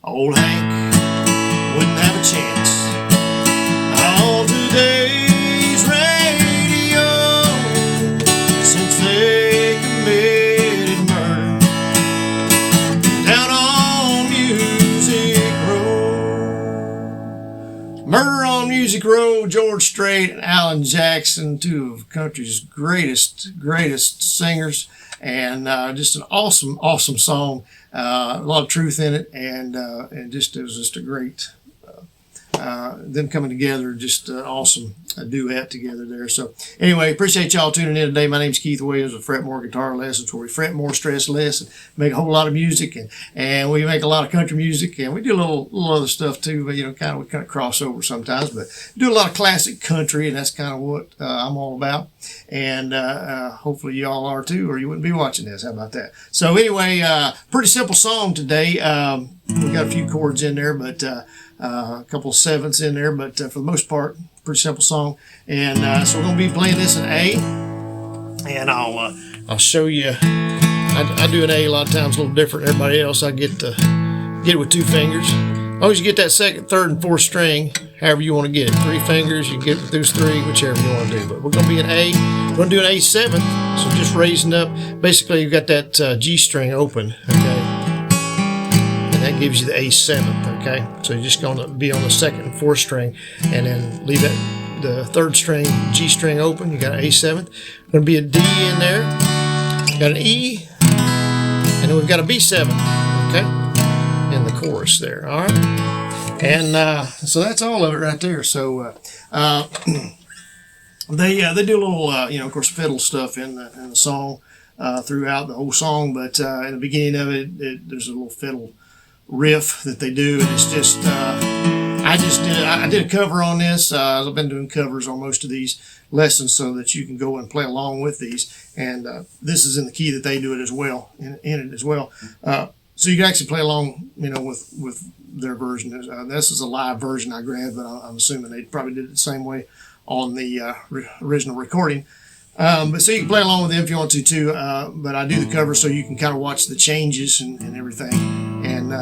Old Hank wouldn't have a chance on today's radio since they committed murder down on Music Road. Murder on Music Road, George Strait and Alan Jackson, two of country's greatest singers, and just an awesome song. A lot of truth in it, and it was just a great. Them coming together, just awesome duet together there. So anyway, appreciate y'all tuning in today. My name's Keith Williams with Fretmore Guitar Lessons, where we fret more, stress less, and make a whole lot of music, and we make a lot of country music, and we do a little other stuff too, but we kind of cross over sometimes, but do a lot of classic country, and that's kind of what I'm all about, and hopefully y'all are too, or you wouldn't be watching this. How about that? So anyway, pretty simple song today. We got a few chords in there, but a couple of sevenths in there, but for the most part, pretty simple song. And so we're going to be playing this in A, and I'll show you. I do an A a lot of times a little different than everybody else. I get it with two fingers. As long as you get that second, third, and fourth string, however you want to get it. 3 fingers, you get it with those 3, whichever you want to do. But we're going to be in A. We're going to do an A7, so just raising up. Basically, you've got that G string open, okay? That gives you the A7th, okay? So you're just going to be on the second and fourth string, and then leave the third string, G string open. You got an A7th. Going to be a D in there. Got an E, and then we've got a B7, okay? In the chorus there, all right? And so that's all of it right there. So they do a little, of course, fiddle stuff in the song throughout the whole song, but in the beginning of it, there's a little fiddle riff that they do, and it's just I did a cover on this. I've been doing covers on most of these lessons so that you can go and play along with these, and this is in the key that they do it as well, in it as well, so you can actually play along with their version. This is a live version I grabbed, but I'm assuming they probably did it the same way on the original recording. But so you can play along with them if you want to too, but I do the cover so you can kind of watch the changes and everything, and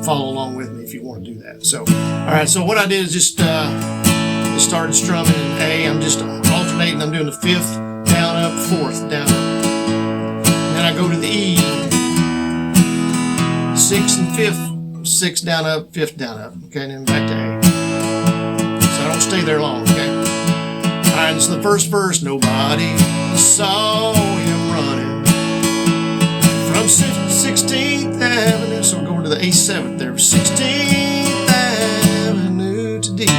follow along with me if you want to do that. So, all right, so what I did is just started strumming in A. I'm just alternating. I'm doing the 5th, down, up, 4th, down, up. And then I go to the E, 6th and 5th, 6th, down, up, 5th, down, up. Okay, and then back to A. So I don't stay there long, okay? All right, so the first verse, nobody saw him running from 16th Avenue. So we're going to the A7th there. 16th Avenue to D. They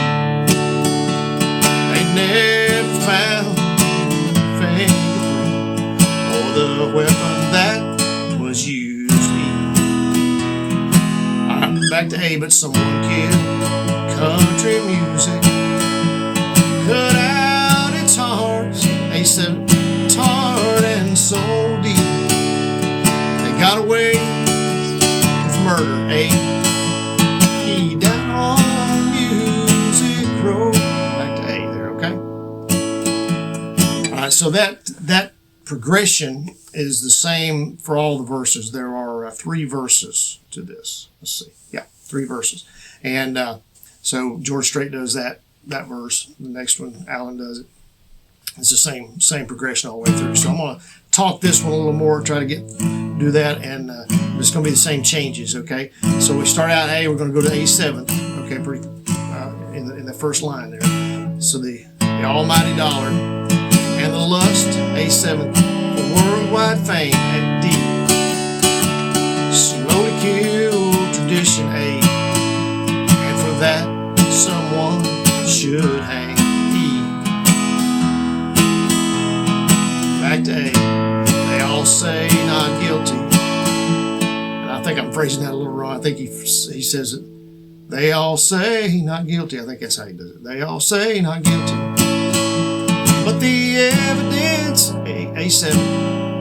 never found fingerprint or the weapon that was used. All right, back to A, but someone killed country music. Cut out its hearts. A7 tarred and so deep. They got away with murder. A E down on Music Road. Back to A there, okay? All right, so that progression is the same for all the verses. There are 3 verses to this. Let's see. Yeah, 3 verses. And so George Strait does that verse. The next one, Alan does it. It's the same progression all the way through. So I'm going to talk this one a little more, try to do that, and it's going to be the same changes, okay? So we start out A, we're going to go to A7th, okay, in the first line there. So the almighty dollar and the lust, A7th, for worldwide fame at D. Slowly kill tradition, A, and for that someone should hang. E. Back to A. They all say not guilty. And I think I'm phrasing that a little wrong. I think he says it. They all say not guilty. I think that's how he does it. They all say not guilty. But the evidence, A7,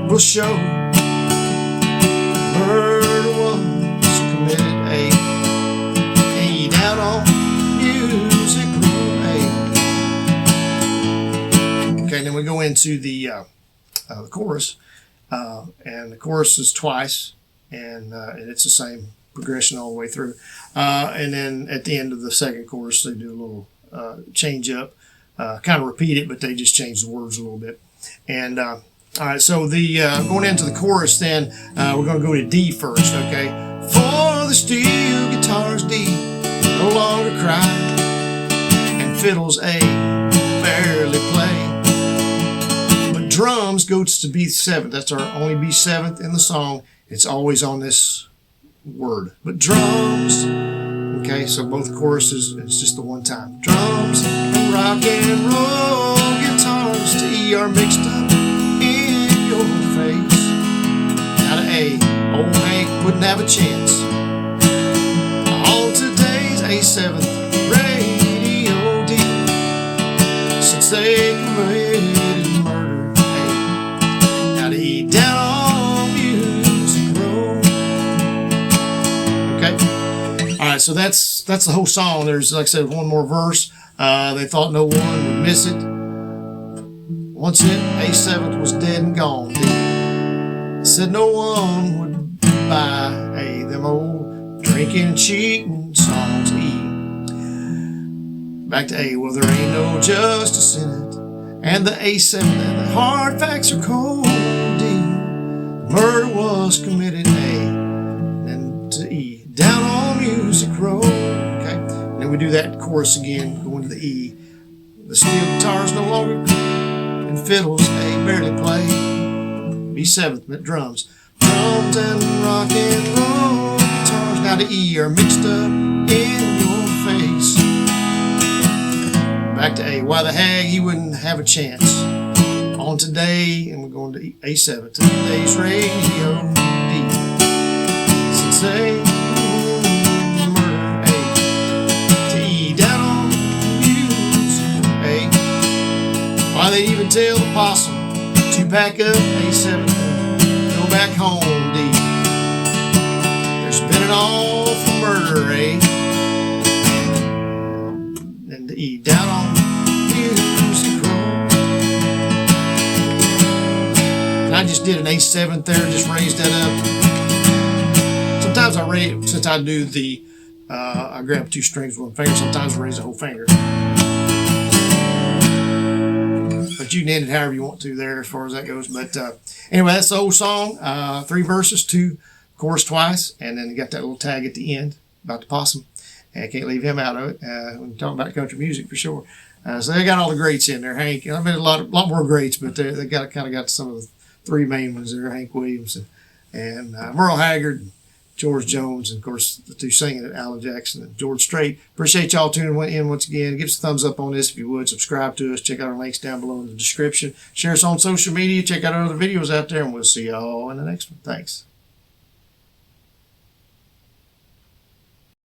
will show murder was committed. A. Down on Music Road. Okay, then we go into the chorus, and the chorus is twice, and it's the progression all the way through. And then at the end of the second chorus, they do a little change up, kind of repeat it, but they just change the words a little bit. And all right, so the going into the chorus, then we're going to go to D first, okay? For the steel guitars D no longer cry, and fiddles A barely play. But drums goes to B7. That's our only B7 in the song. It's always on this word. But drums, okay, so both choruses, it's just the one time. Drums and rock and roll guitars to E are mixed up in your face. Now to A, old Hank wouldn't have a chance. On today's A7th radio D, since they committed murder. A, now to E, down on Music Row. Okay, all right, so that's the whole song. There's, like I said, one more verse. They thought no one would miss it. Once it, A7th was dead and gone. D said no one would buy them old drinking and cheating songs. E, back to A, well there ain't no justice in it, and the A7 and the hard facts are cold. D, murder was committed. A, and to E, down on Music Row. Okay, and then we do that chorus again, going to the E. The steel guitars no longer, and fiddles A barely play. B7th, but drums. Drums and rock and roll guitars now to E are mixed up in your face. Back to A, why the hag he wouldn't have a chance. On today, and we're going to A7, to today's radio D. Since they murder A, to E, down on Music A. Why they even tell the possum to pack up A7 and go back home D. There's been an awful murder, eh? And the E, down on Music Row. And I just did an A7 there, just raised that up. Sometimes since I do the, I grab two strings with one finger, sometimes I raise the whole finger. But you can end it however you want to there as far as that goes. But anyway, that's the whole song. 3 verses, 2 chorus twice, and then you got that little tag at the end about the possum. And I can't leave him out of it when you're talking about country music for sure. So they got all the greats in there. Hank, I mean a lot more greats, but they got kind of got some of the 3 main ones there. Hank Williams and Merle Haggard, and George Jones, and of course the 2 singing it, Alan Jackson and George Strait. Appreciate y'all tuning in once again. Give us a thumbs up on this if you would. Subscribe to us. Check out our links down below in the description. Share us on social media. Check out our other videos out there, and we'll see y'all in the next one. Thanks.